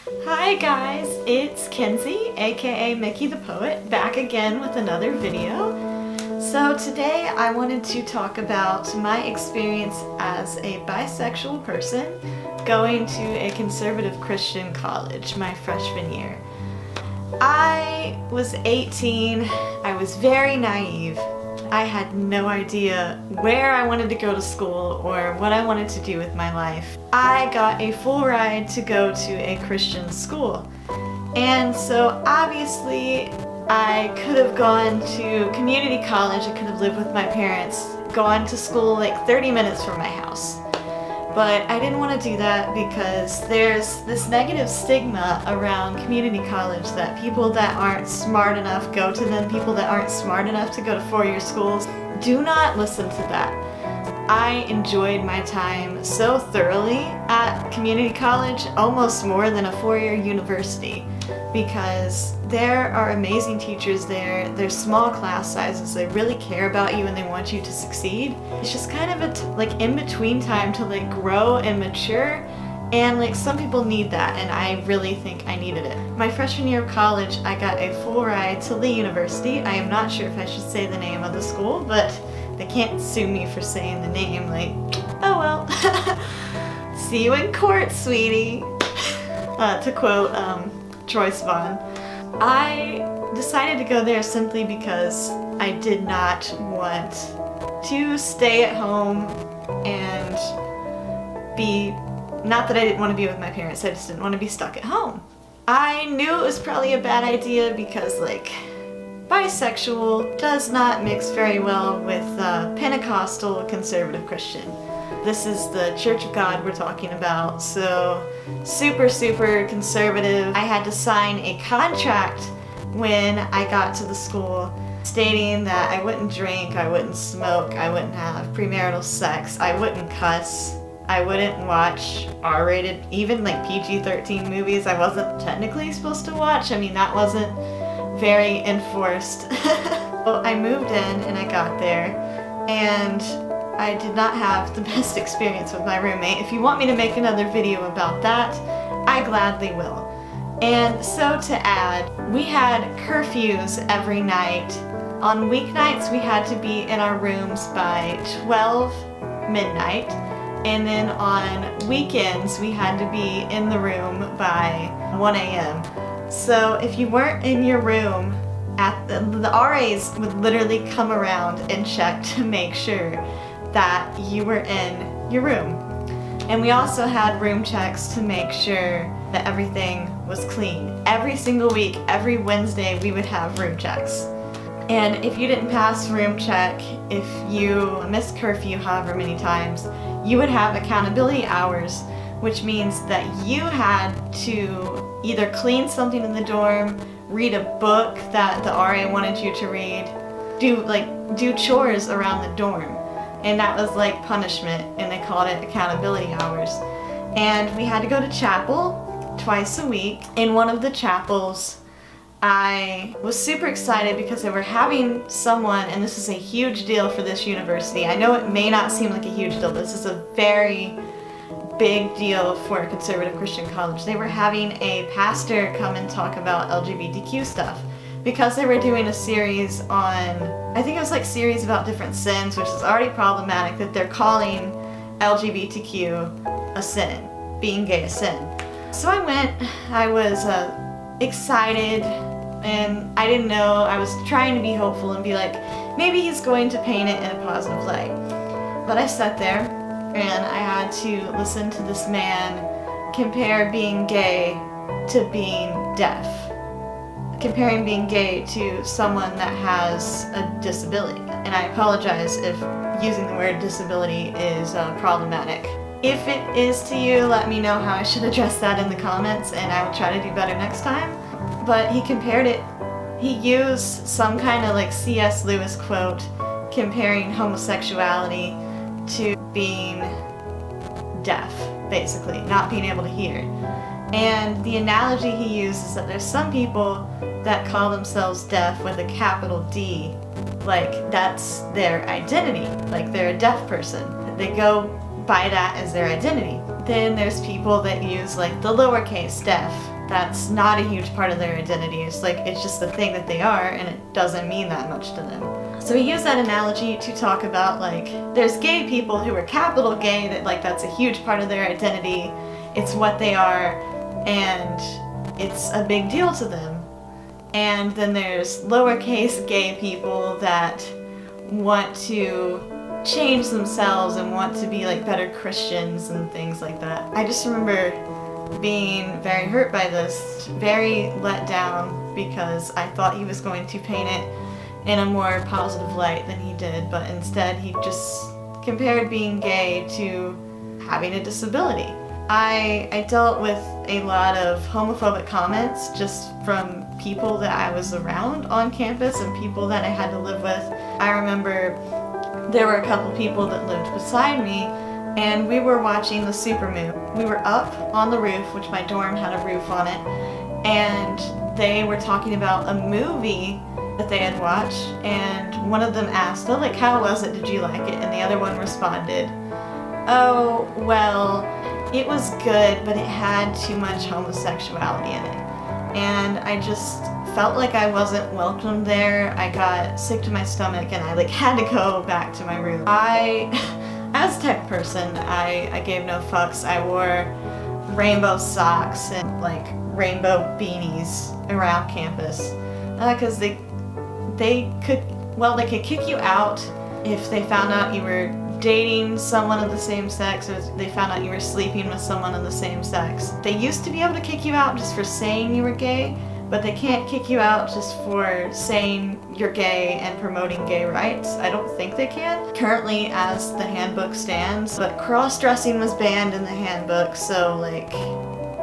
Hi guys, it's Kenzie, aka Mickey the Poet, back again with another video. So today I wanted to talk about my experience as a bisexual person going to a conservative Christian college my freshman year. I was 18, I was very naive. I had no idea where I wanted to go to school or what I wanted to do with my life. I got a full ride to go to a Christian school. And so obviously I could have gone to community college, I could have lived with my parents, gone to school like 30 minutes from my house. But I didn't want to do that because there's this negative stigma around community college that people that aren't smart enough go to them, people that aren't smart enough to go to four-year schools. Do not listen to that. I enjoyed my time so thoroughly at community college, almost more than a four-year university, because there are amazing teachers there, there's small class sizes, they really care about you and they want you to succeed. It's just kind of a in-between time to grow and mature, and some people need that, and I really think I needed it. My freshman year of college, I got a full ride to Lee University. I am not sure if I should say the name of the school, but they can't sue me for saying the name, oh well. See you in court, sweetie. To quote Troye Sivan. I decided to go there simply because I did not want to stay at home and not that I didn't want to be with my parents, I just didn't want to be stuck at home. I knew it was probably a bad idea because bisexual does not mix very well with Pentecostal conservative Christian. This is the Church of God we're talking about, so super conservative. I had to sign a contract when I got to the school stating that I wouldn't drink, I wouldn't smoke, I wouldn't have premarital sex, I wouldn't cuss, I wouldn't watch R-rated, even PG-13 movies I wasn't technically supposed to watch. I mean, that wasn't very enforced. So I moved in and I got there, and I did not have the best experience with my roommate. If you want me to make another video about that, I gladly will. And so to add, we had curfews every night. On weeknights we had to be in our rooms by 12 midnight, and then on weekends we had to be in the room by 1 a.m. So if you weren't in your room, the RAs would literally come around and check to make sure that you were in your room. And we also had room checks to make sure that everything was clean. Every single week, every Wednesday, we would have room checks. And if you didn't pass room check, if you missed curfew however many times, you would have accountability hours, which means that you had to either clean something in the dorm, read a book that the RA wanted you to read, do chores around the dorm. And that was punishment, and they called it accountability hours. And we had to go to chapel twice a week. In one of the chapels, I was super excited because they were having someone, and this is a huge deal for this university. I know it may not seem like a huge deal, but this is a very big deal for a conservative Christian college. They were having a pastor come and talk about LGBTQ stuff, because they were doing a series on, I think it was series about different sins, which is already problematic that they're calling LGBTQ a sin, being gay a sin. So I went, I was excited, and I didn't know, I was trying to be hopeful and be maybe he's going to paint it in a positive light. But I sat there and I had to listen to this man compare being gay to being deaf. Comparing being gay to someone that has a disability. And I apologize if using the word disability is problematic. If it is to you, let me know how I should address that in the comments, and I will try to do better next time. But he compared it, he used some kind of C.S. Lewis quote comparing homosexuality to being deaf, basically, not being able to hear. And the analogy he used is that there's some people that call themselves deaf with a capital D, that's their identity, they're a deaf person. They go by that as their identity. Then there's people that use the lowercase deaf that's not a huge part of their identity. It's like, it's just the thing that they are, and it doesn't mean that much to them. So he used that analogy to talk about, like, there's gay people who are capital gay, that like that's a huge part of their identity. It's what they are, and it's a big deal to them. And then there's lowercase gay people that want to change themselves and want to be like better Christians and things like that. I just remember being very hurt by this, very let down, because I thought he was going to paint it in a more positive light than he did, but instead he just compared being gay to having a disability. I dealt with a lot of homophobic comments just from people that I was around on campus and people that I had to live with. I remember there were a couple people that lived beside me, and we were watching the supermoon. We were up on the roof, which my dorm had a roof on it, and they were talking about a movie that they had watched, and one of them asked, oh, like, how was it? Did you like it? And the other one responded, oh, well, it was good, but it had too much homosexuality in it. And I just felt like I wasn't welcome there. I got sick to my stomach, and I like had to go back to my room. As a tech person, I gave no fucks. I wore rainbow socks and like rainbow beanies around campus because they could kick you out if they found out you were dating someone of the same sex, or they found out you were sleeping with someone of the same sex. They used to be able to kick you out just for saying you were gay, but they can't kick you out just for saying you're gay and promoting gay rights. I don't think they can, currently as the handbook stands, but cross-dressing was banned in the handbook, so like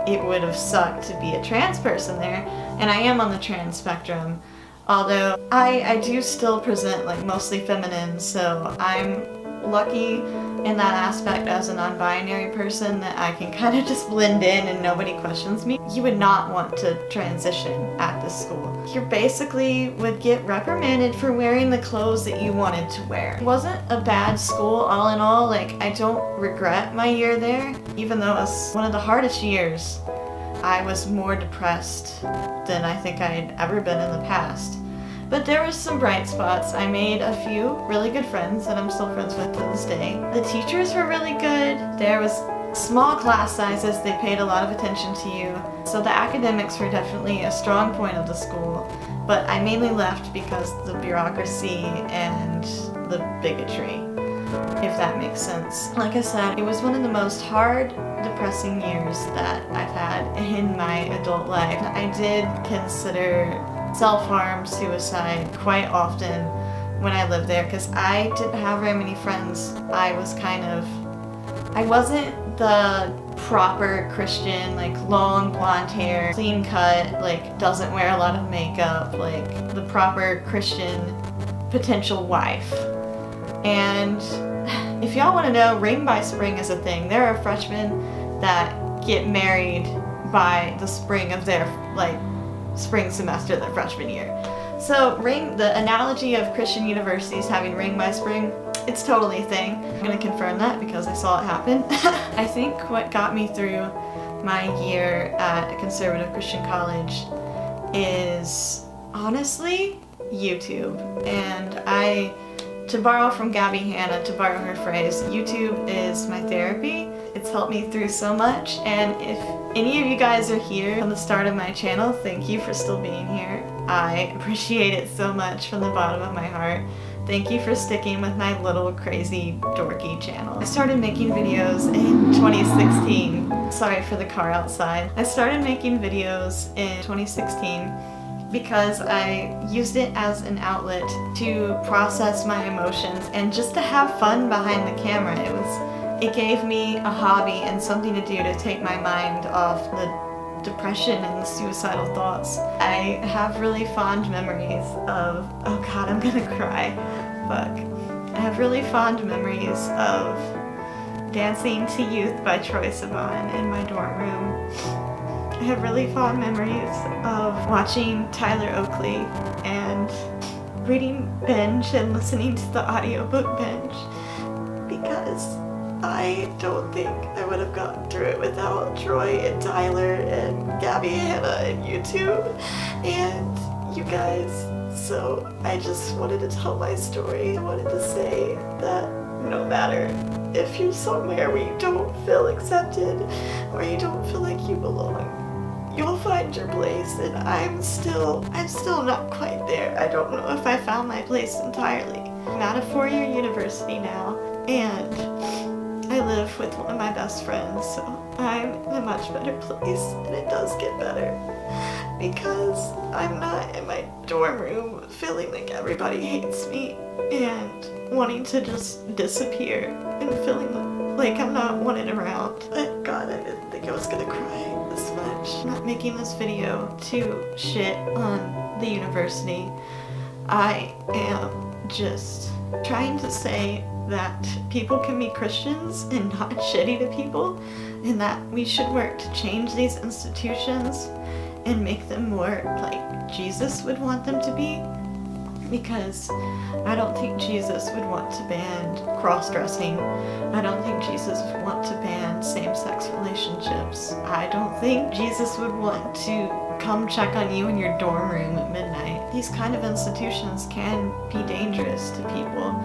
it would have sucked to be a trans person there, and I am on the trans spectrum, although I do still present like mostly feminine, so I'm lucky in that aspect as a non-binary person that I can kind of just blend in and nobody questions me. You would not want to transition at this school. You basically would get reprimanded for wearing the clothes that you wanted to wear. It wasn't a bad school all in all. Like, I don't regret my year there, even though it was one of the hardest years. I was more depressed than I think I'd ever been in the past. But there were some bright spots. I made a few really good friends that I'm still friends with to this day. The teachers were really good. There was small class sizes. They paid a lot of attention to you. So the academics were definitely a strong point of the school. But I mainly left because of the bureaucracy and the bigotry, if that makes sense. Like I said, it was one of the most hard, depressing years that I've had in my adult life. I did consider self-harm, suicide quite often when I lived there because I didn't have very many friends. I wasn't the proper Christian, like long blonde hair, clean cut, like doesn't wear a lot of makeup, like the proper Christian potential wife. And if y'all want to know, ring by spring is a thing. There are freshmen that get married by the spring of their spring semester their freshman year. So the analogy of Christian universities having ring by spring, it's totally a thing. I'm gonna confirm that because I saw it happen. I think what got me through my year at a conservative Christian college is honestly YouTube. And to borrow from Gabby Hanna, to borrow her phrase, YouTube is my therapy. It's helped me through so much, and if any of you guys are here from the start of my channel, thank you for still being here. I appreciate it so much from the bottom of my heart. Thank you for sticking with my little crazy dorky channel. I started making videos in 2016. Sorry for the car outside. I started making videos in 2016 because I used it as an outlet to process my emotions and just to have fun behind the camera. It gave me a hobby and something to do to take my mind off the depression and the suicidal thoughts. I have really fond memories of, oh god, I'm gonna cry, fuck. I have really fond memories of dancing to Youth by Troye Sivan in my dorm room. I have really fond memories of watching Tyler Oakley and reading Binge and listening to the audiobook Binge because I don't think I would have gotten through it without Troy and Tyler and Gabby, Hannah, and YouTube, and you guys. So I just wanted to tell my story. I wanted to say that no matter if you're somewhere where you don't feel accepted or you don't feel like you belong, you'll find your place, and I'm still not quite there. I don't know if I found my place entirely. I'm at a 4-year university now, and I live with one of my best friends, so I'm in a much better place, and it does get better because I'm not in my dorm room feeling like everybody hates me and wanting to just disappear and feeling like I'm not wanted around. But God, I didn't think I was gonna cry this much. I'm not making this video to shit on the university. I am just trying to say that people can be Christians and not shitty to people, and that we should work to change these institutions and make them more like Jesus would want them to be, because I don't think Jesus would want to ban cross-dressing. I don't think Jesus would want to ban same-sex relationships. I don't think Jesus would want to come check on you in your dorm room at midnight. These kind of institutions can be dangerous to people.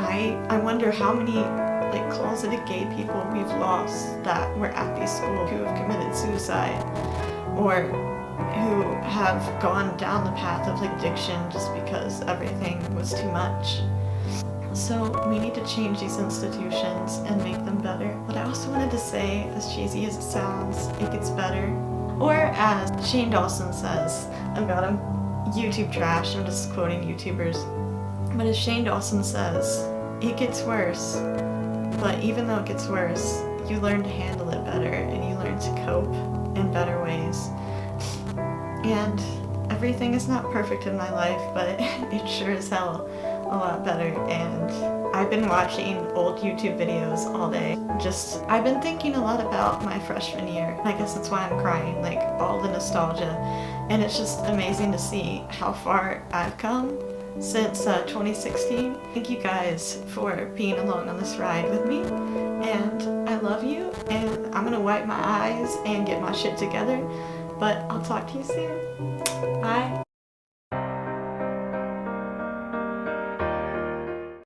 I wonder how many like closeted gay people we've lost that were at these schools who have committed suicide or who have gone down the path of like addiction just because everything was too much. So we need to change these institutions and make them better. But I also wanted to say, as cheesy as it sounds, it gets better. Or as Shane Dawson says about him, YouTube trash, I'm just quoting YouTubers. But as Shane Dawson says, it gets worse. But even though it gets worse, you learn to handle it better and you learn to cope in better ways. And everything is not perfect in my life, but it sure as hell a lot better. And I've been watching old YouTube videos all day. I've been thinking a lot about my freshman year. I guess that's why I'm crying, like all the nostalgia. And it's just amazing to see how far I've come since 2016. Thank you guys for being along on this ride with me. And I love you, and I'm gonna wipe my eyes and get my shit together. But I'll talk to you soon. Bye.